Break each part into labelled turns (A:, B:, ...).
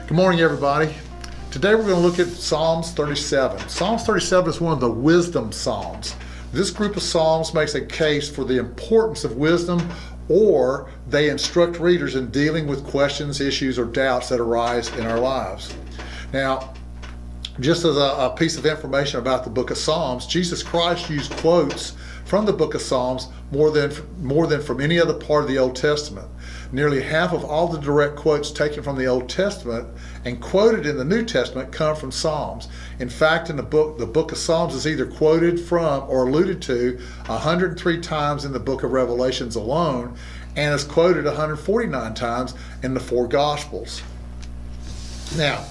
A: Good morning, everybody. Today we're going to look at Psalms 37. Psalms 37 is one of the wisdom psalms. This group of psalms makes a case for the importance of wisdom, or they instruct readers in dealing with questions, issues, or doubts that arise in our lives. Now, just as a piece of information about the book of Psalms, Jesus Christ used quotes from the book of Psalms more than from any other part of the Old Testament. Nearly half of all the direct quotes taken from the Old Testament and quoted in the New Testament come from Psalms. In fact, in the book of Psalms is either quoted from or alluded to 103 times in the book of Revelations alone, and is quoted 149 times in the four Gospels. Now,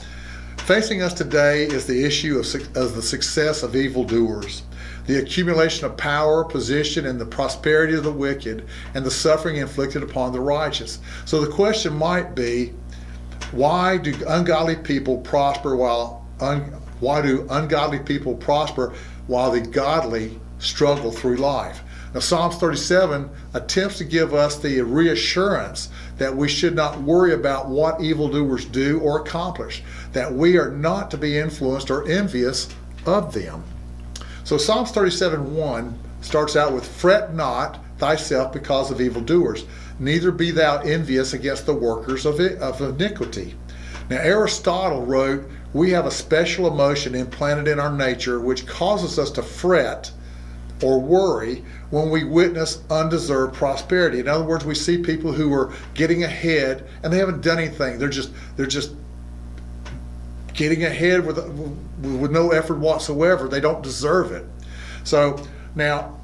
A: facing us today is the issue of the success of evildoers, the accumulation of power, position, and the prosperity of the wicked, and the suffering inflicted upon the righteous. So the question might be, why do ungodly people prosper while the godly struggle through life? Now, Psalms 37 attempts to give us the reassurance that we should not worry about what evildoers do or accomplish, that we are not to be influenced or envious of them. So Psalms 37:1 starts out with, "Fret not thyself because of evildoers, neither be thou envious against the workers of iniquity." Now, Aristotle wrote, "We have a special emotion implanted in our nature which causes us to fret or worry when we witness undeserved prosperity." In other words, we see people who are getting ahead and they haven't done anything. They're just getting ahead with no effort whatsoever. They don't deserve it. So now,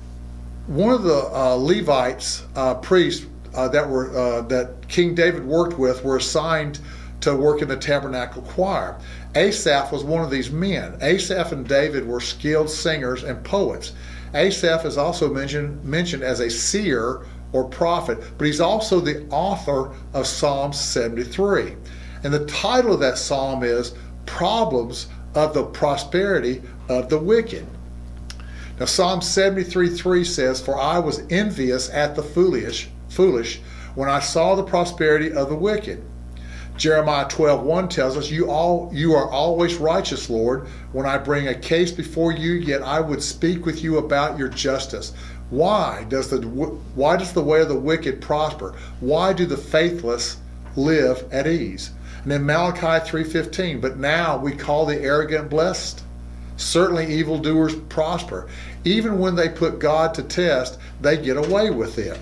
A: one of the Levites, priests that King David worked with, were assigned to work in the tabernacle choir. Asaph was one of these men. Asaph and David were skilled singers and poets. Asaph is also mentioned as a seer or prophet, but he's also the author of Psalm 73. And the title of that psalm is "Problems of the Prosperity of the Wicked." Now, Psalm 73:3 says, "For I was envious at the foolish when I saw the prosperity of the wicked." Jeremiah 12:1 tells us, "You are always righteous, Lord. When I bring a case before you, yet I would speak with you about your justice. Why does the way of the wicked prosper? Why do the faithless live at ease?" And then Malachi 3:15, "But now we call the arrogant blessed. Certainly evildoers prosper. Even when they put God to test, they get away with it."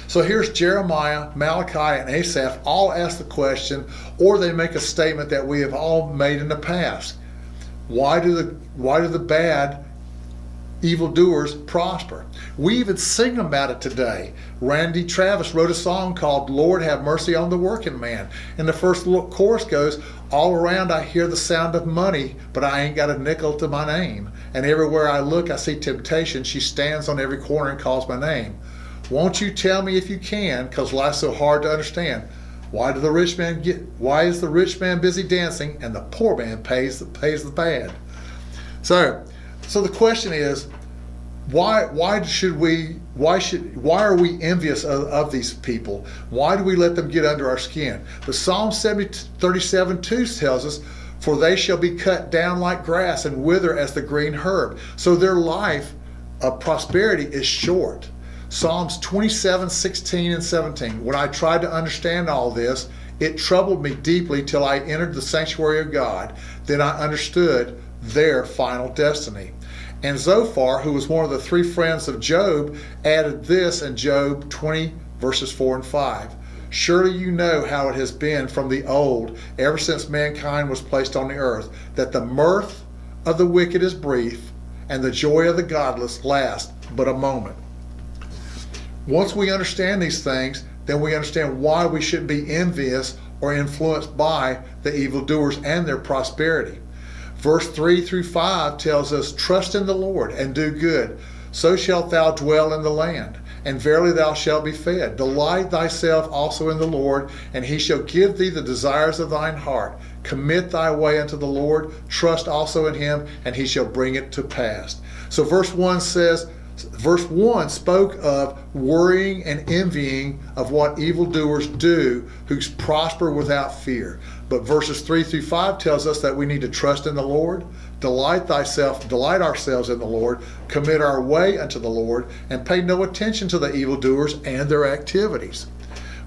A: So here's Jeremiah, Malachi, and Asaph all ask the question, or they make a statement that we have all made in the past. Why do the bad evildoers prosper? We even sing about it today. Randy Travis wrote a song called "Lord Have Mercy on the Working Man." And the first chorus goes, "All around I hear the sound of money, but I ain't got a nickel to my name. And everywhere I look I see temptation. She stands on every corner and calls my name. Won't you tell me if you can, 'cause life's so hard to understand. Why is the rich man busy dancing and the poor man pays the bad?" So the question is, why are we envious of these people? Why do we let them get under our skin? But Psalm 37:2 tells us, "For they shall be cut down like grass and wither as the green herb." So their life of prosperity is short. Psalms 27:16 and 17. "When I tried to understand all this, it troubled me deeply till I entered the sanctuary of God. Then I understood their final destiny." And Zophar, who was one of the three friends of Job, added this in Job 20 verses 4 and 5. "Surely you know how it has been from the old, ever since mankind was placed on the earth, that the mirth of the wicked is brief, and the joy of the godless lasts but a moment." Once we understand these things, then we understand why we shouldn't be envious or influenced by the evildoers and their prosperity. Verse 3 through 5 tells us, "Trust in the Lord and do good, so shalt thou dwell in the land, and verily thou shalt be fed. Delight thyself also in the Lord, and he shall give thee the desires of thine heart. Commit thy way unto the Lord, trust also in him, and he shall bring it to pass." So verse 1 says, Verse 1 spoke of worrying and envying of what evildoers do who prosper without fear. But verses 3 through 5 tells us that we need to trust in the Lord, delight ourselves in the Lord, commit our way unto the Lord, and pay no attention to the evildoers and their activities.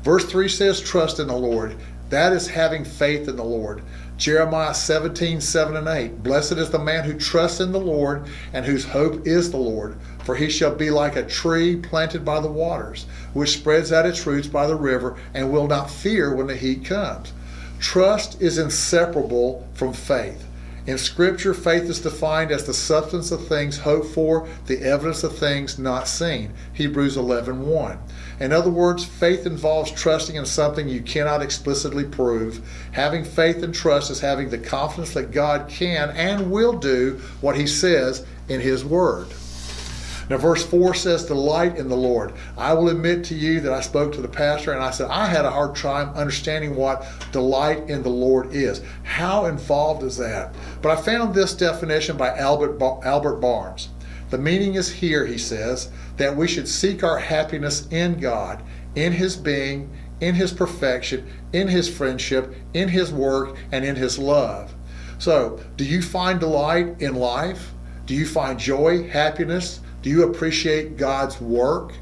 A: Verse 3 says, trust in the Lord. That is having faith in the Lord. Jeremiah 17:7-8. Blessed is the man who trusts in the Lord and whose hope is the Lord. For he shall be like a tree planted by the waters, which spreads out its roots by the river and will not fear when the heat comes. Trust is inseparable from faith. In Scripture, faith is defined as the substance of things hoped for, the evidence of things not seen. Hebrews 11:1. In other words, faith involves trusting in something you cannot explicitly prove. Having faith and trust is having the confidence that God can and will do what he says in his word. Now, verse 4 says, delight in the Lord. I will admit to you that I spoke to the pastor and I said, I had a hard time understanding what delight in the Lord is. How involved is that? But I found this definition by Albert Barnes. The meaning is here, he says, that we should seek our happiness in God, in his being, in his perfection, in his friendship, in his work, and in his love. So, do you find delight in life? Do you find joy, happiness? Do you appreciate God's work?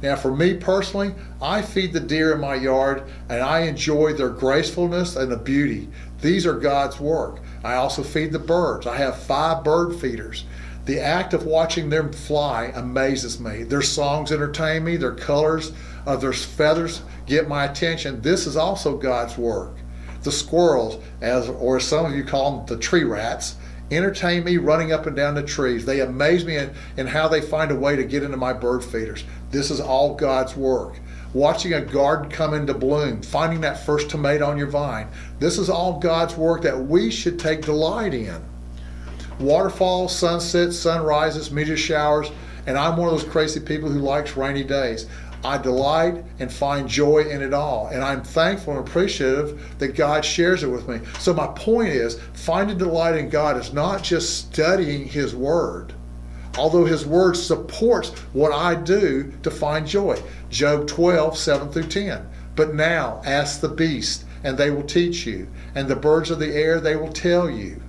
A: Now, for me personally, I feed the deer in my yard and I enjoy their gracefulness and the beauty. These are God's work. I also feed the birds. I have 5 bird feeders. The act of watching them fly amazes me. Their songs entertain me. Their colors of their feathers get my attention. This is also God's work. The squirrels, or as some of you call them, the tree rats, entertain me running up and down the trees. They amaze me in how they find a way to get into my bird feeders. This is all God's work. Watching a garden come into bloom, finding that first tomato on your vine. This is all God's work that we should take delight in. Waterfalls, sunsets, sunrises, meteor showers, and I'm one of those crazy people who likes rainy days. I delight and find joy in it all, and I'm thankful and appreciative that God shares it with me. So my point is, finding delight in God is not just studying his word, although his word supports what I do to find joy. Job 12:7-10. But now ask the beasts, and they will teach you, and the birds of the air, they will tell you.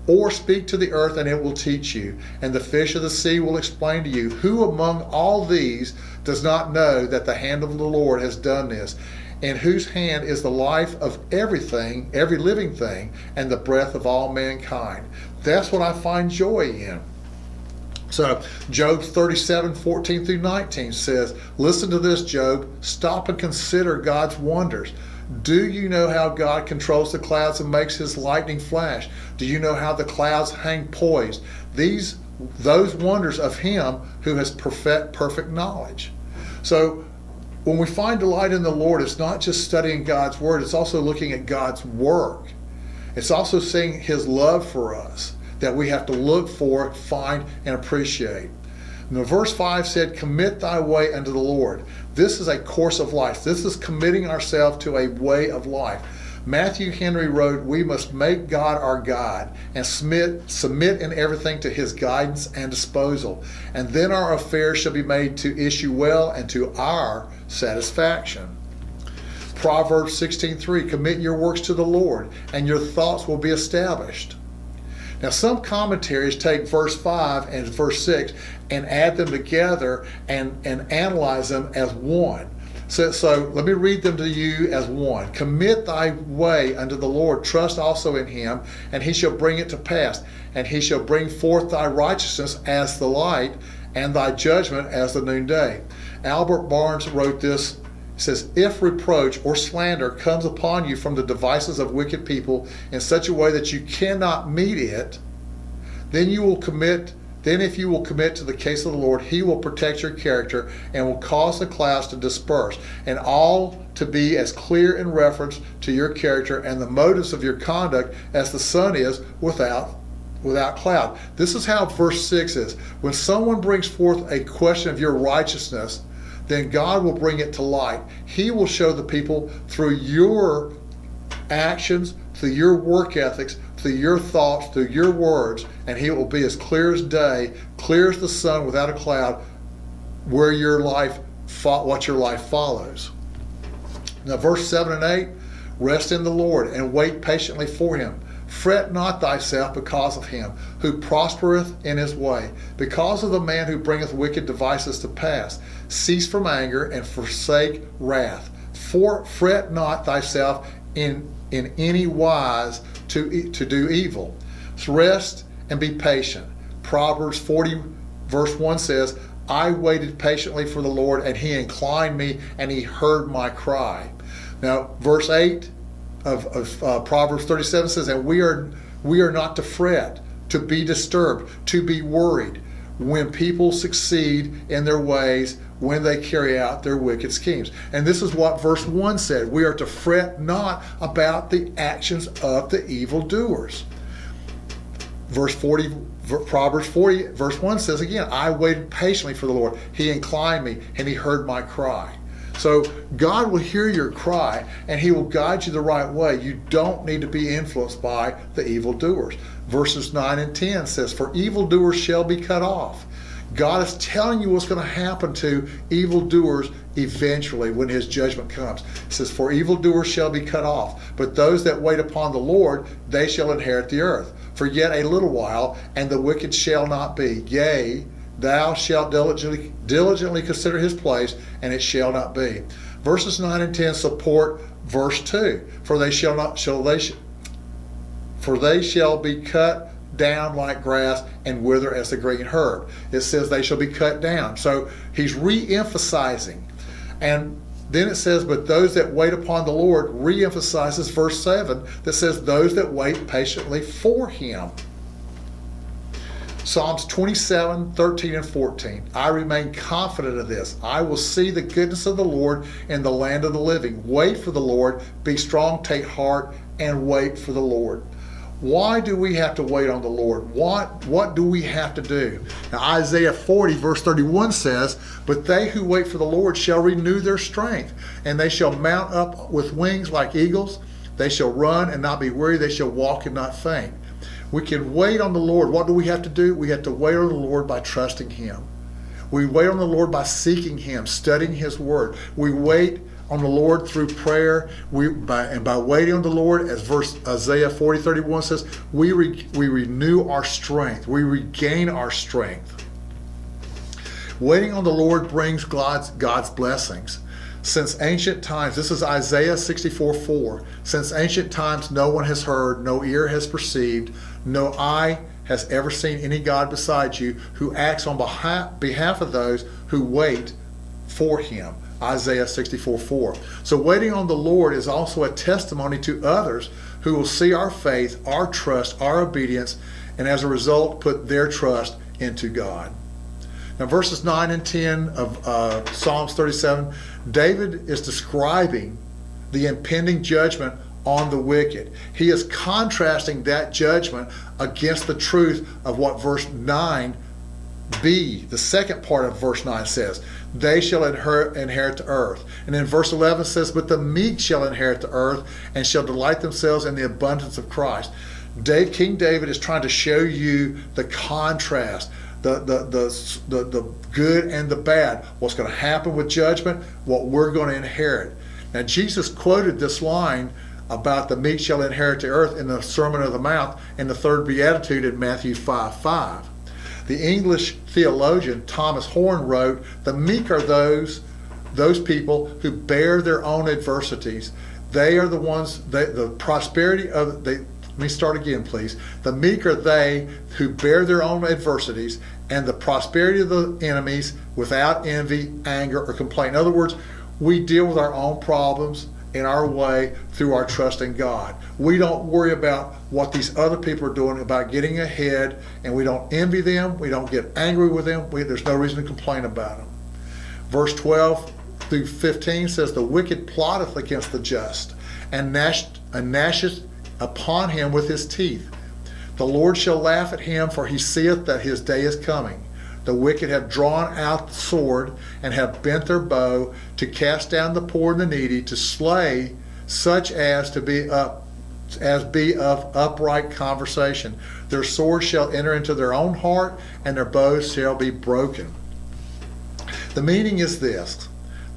A: Or speak to the earth, and it will teach you, and the fish of the sea will explain to you. Who among all these does not know that the hand of the Lord has done this, in whose hand is the life of everything, every living thing, and the breath of all mankind? That's what I find joy in. So Job 37:14-19 says, listen to this, Job. Stop and consider God's wonders. Do you know how God controls the clouds and makes his lightning flash? Do you know how the clouds hang poised? Those wonders of him who has perfect knowledge. So when we find delight in the Lord, it's not just studying God's word, it's also looking at God's work. It's also seeing his love for us that we have to look for, find, and appreciate. Now, verse 5 said, commit thy way unto the Lord. This is a course of life. This is committing ourselves to a way of life. Matthew Henry wrote, we must make God our God and submit in everything to his guidance and disposal. And then our affairs shall be made to issue well and to our satisfaction. Proverbs 16:3, commit your works to the Lord and your thoughts will be established. Now, some commentaries take verse 5 and verse 6 and add them together and analyze them as one. So let me read them to you as one. Commit thy way unto the Lord, trust also in him, and he shall bring it to pass. And he shall bring forth thy righteousness as the light, and thy judgment as the noonday. Albert Barnes wrote this. It says, if reproach or slander comes upon you from the devices of wicked people in such a way that you cannot meet it, then if you will commit to the case of the Lord, he will protect your character and will cause the clouds to disperse, and all to be as clear in reference to your character and the motives of your conduct as the sun is without cloud. This is how verse 6 is. When someone brings forth a question of your righteousness, then God will bring it to light. He will show the people through your actions, through your work ethics, through your thoughts, through your words, and he will be as clear as day, clear as the sun without a cloud, where your life, what your life follows. Now, verse 7 and 8, rest in the Lord and wait patiently for him. Fret not thyself because of him who prospereth in his way, because of the man who bringeth wicked devices to pass. Cease from anger and forsake wrath. Fret not thyself in any wise to do evil. Rest and be patient. Proverbs 40 verse 1 says, I waited patiently for the Lord, and he inclined me, and he heard my cry. Now, verse 8 of Proverbs 37 says, and we are not to fret, to be disturbed, to be worried when people succeed in their ways, when they carry out their wicked schemes. And this is what verse 1 said. We are to fret not about the actions of the evildoers. Proverbs 40 verse 1 says again, I waited patiently for the Lord. He inclined me and he heard my cry. So God will hear your cry and he will guide you the right way. You don't need to be influenced by the evildoers. Verses 9 and 10 says, for evildoers shall be cut off. God is telling you what's going to happen to evildoers eventually when his judgment comes. It says, for evildoers shall be cut off, but those that wait upon the Lord, they shall inherit the earth. For yet a little while, and the wicked shall not be. Yea, thou shalt diligently consider his place, and it shall not be. Verses 9 and 10 support verse 2. For they shall be cut down like grass and wither as the green herb. It says they shall be cut down. So he's re-emphasizing. And then it says, but those that wait upon the Lord, re-emphasizes verse 7 that says those that wait patiently for him. Psalms 27, 13 and 14. I remain confident of this. I will see the goodness of the Lord in the land of the living. Wait for the Lord. Be strong, take heart, and wait for the Lord. Why do we have to wait on the Lord? What do we have to do? Now, Isaiah 40 verse 31 says, but they who wait for the Lord shall renew their strength, and they shall mount up with wings like eagles. They shall run and not be weary. They shall walk and not faint. We can wait on the Lord. What do we have to do? We have to wait on the Lord by trusting him. We wait on the Lord by seeking him, studying his word. We wait on the Lord through prayer. By waiting on the Lord, as Isaiah 40:31 says, we renew our strength. We regain our strength. Waiting on the Lord brings God's blessings. Since ancient times, this is Isaiah 64:4. Since ancient times, no one has heard, no ear has perceived, no eye has ever seen any God beside you who acts on behalf of those who wait for him. Isaiah 64:4. So waiting on the Lord is also a testimony to others who will see our faith, our trust, our obedience, and as a result put their trust into God. Now verses 9 and 10 of Psalms 37, David is describing the impending judgment on the wicked. He is contrasting that judgment against the truth of what verse 9b, the second part of verse 9 says. They shall inherit the earth. And then verse 11 says, but the meek shall inherit the earth and shall delight themselves in the abundance of Christ. King David is trying to show you the contrast, the good and the bad, what's going to happen with judgment, what we're going to inherit. Now Jesus quoted this line about the meek shall inherit the earth in the Sermon on the Mount in the third beatitude in Matthew 5:5. The English theologian Thomas Horn wrote, the meek are those people who bear their own adversities. They are the ones, the prosperity of, let me start again please. The meek are they who bear their own adversities and the prosperity of the enemies without envy, anger, or complaint. In other words, we deal with our own problems in our way through our trust in God. We don't worry about what these other people are doing about getting ahead, and we don't envy them. We don't get angry with them. There's no reason to complain about them. Verse 12 through 15 says, the wicked plotteth against the just, and gnasheth upon him with his teeth. The Lord shall laugh at him, for he seeth that his day is coming. The wicked have drawn out the sword and have bent their bow to cast down the poor and the needy, to slay such as be of upright conversation. Their swords shall enter into their own heart, and their bows shall be broken. The meaning is this,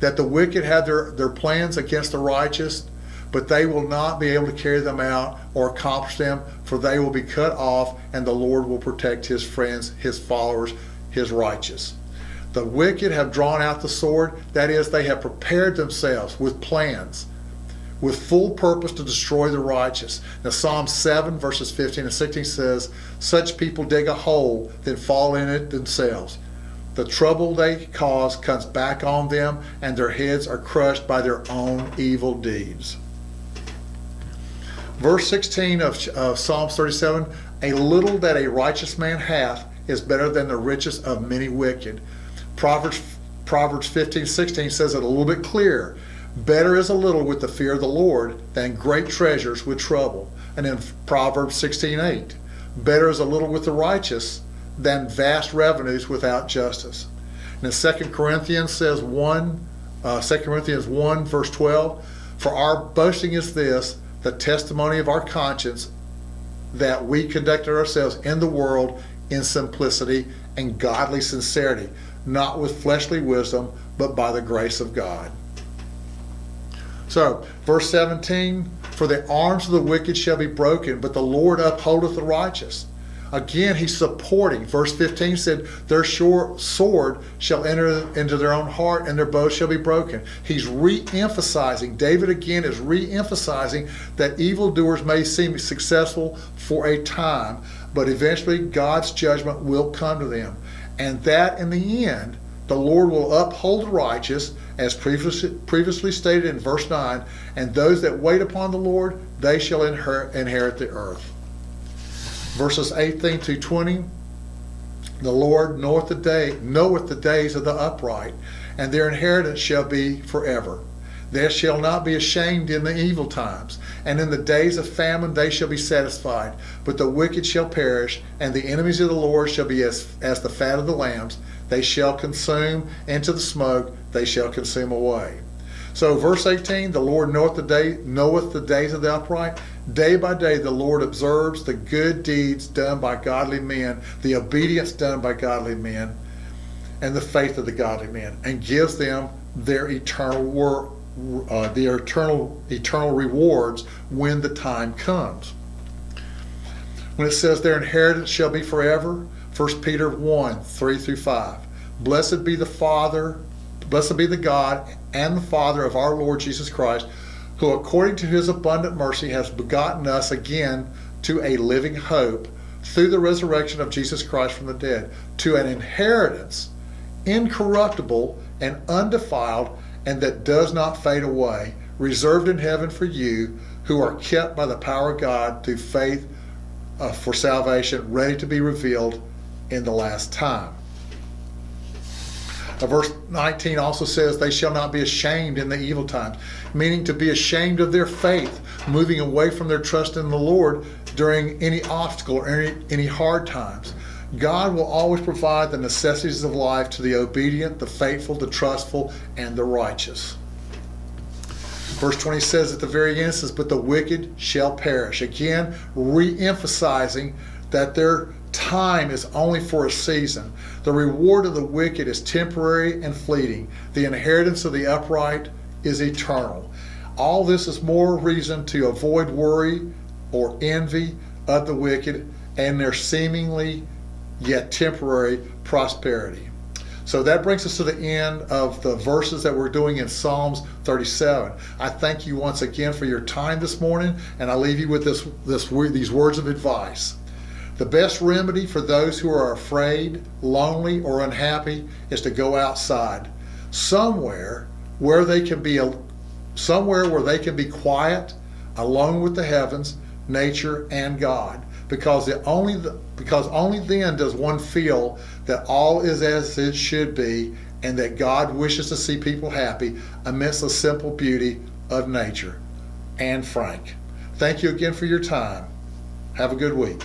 A: that the wicked have their plans against the righteous, but they will not be able to carry them out or accomplish them, for they will be cut off, and the Lord will protect his friends, his followers, his righteous. The wicked have drawn out the sword, that is, they have prepared themselves with plans, with full purpose to destroy the righteous. Now Psalm 7 verses 15 and 16 says, such people dig a hole, then fall in it themselves. The trouble they cause comes back on them, and their heads are crushed by their own evil deeds. Verse 16 of Psalms 37, a little that a righteous man hath is better than the riches of many wicked. Proverbs 15:16 says it a little bit clearer. Better is a little with the fear of the Lord than great treasures with trouble. And in Proverbs 16:8, better is a little with the righteous than vast revenues without justice. And in 2 Corinthians 1 verse 12, for our boasting is this, the testimony of our conscience, that we conducted ourselves in the world in simplicity and godly sincerity, not with fleshly wisdom, but by the grace of God. So, verse 17, for the arms of the wicked shall be broken, but the Lord upholdeth the righteous. Again, he's supporting. Verse 15 said, their sword shall enter into their own heart, and their bow shall be broken. He's re-emphasizing, David again is re-emphasizing that evildoers may seem successful for a time, but eventually God's judgment will come to them. And that in the end, the Lord will uphold the righteous, as previously stated in verse 9, and those that wait upon the Lord, they shall inherit the earth. Verses 18 to 20, the Lord knoweth the days of the upright, and their inheritance shall be forever. They shall not be ashamed in the evil times, and in the days of famine they shall be satisfied. But the wicked shall perish, and the enemies of the Lord shall be as the fat of the lambs. They shall consume into the smoke, they shall consume away. So verse 18, the Lord knoweth the days of the upright. Day by day the Lord observes the good deeds done by godly men, the obedience done by godly men, and the faith of the godly men, and gives them their eternal rewards when the time comes. When it says their inheritance shall be forever, 1 Peter 1, 3 through 5. Blessed be the God and the Father of our Lord Jesus Christ, who according to his abundant mercy has begotten us again to a living hope through the resurrection of Jesus Christ from the dead, to an inheritance incorruptible and undefiled, and that does not fade away, reserved in heaven for you, who are kept by the power of God through faith for salvation, ready to be revealed in the last time. Verse 19 also says, they shall not be ashamed in the evil times, meaning to be ashamed of their faith, moving away from their trust in the Lord during any obstacle or any hard times. God will always provide the necessities of life to the obedient, the faithful, the trustful, and the righteous. Verse 20 says at the very end, it says, but the wicked shall perish. Again, re-emphasizing that their time is only for a season. The reward of the wicked is temporary and fleeting. The inheritance of the upright is eternal. All this is more reason to avoid worry or envy of the wicked and their seemingly yet temporary prosperity. So that brings us to the end of the verses that we're doing in Psalms 37. I thank you once again for your time this morning, and I leave you with these words of advice. The best remedy for those who are afraid, lonely, or unhappy is to go outside, somewhere where they can be quiet, alone with the heavens, nature, and God. Because only then does one feel that all is as it should be, and that God wishes to see people happy amidst the simple beauty of nature. Anne Frank. Thank you again for your time. Have a good week.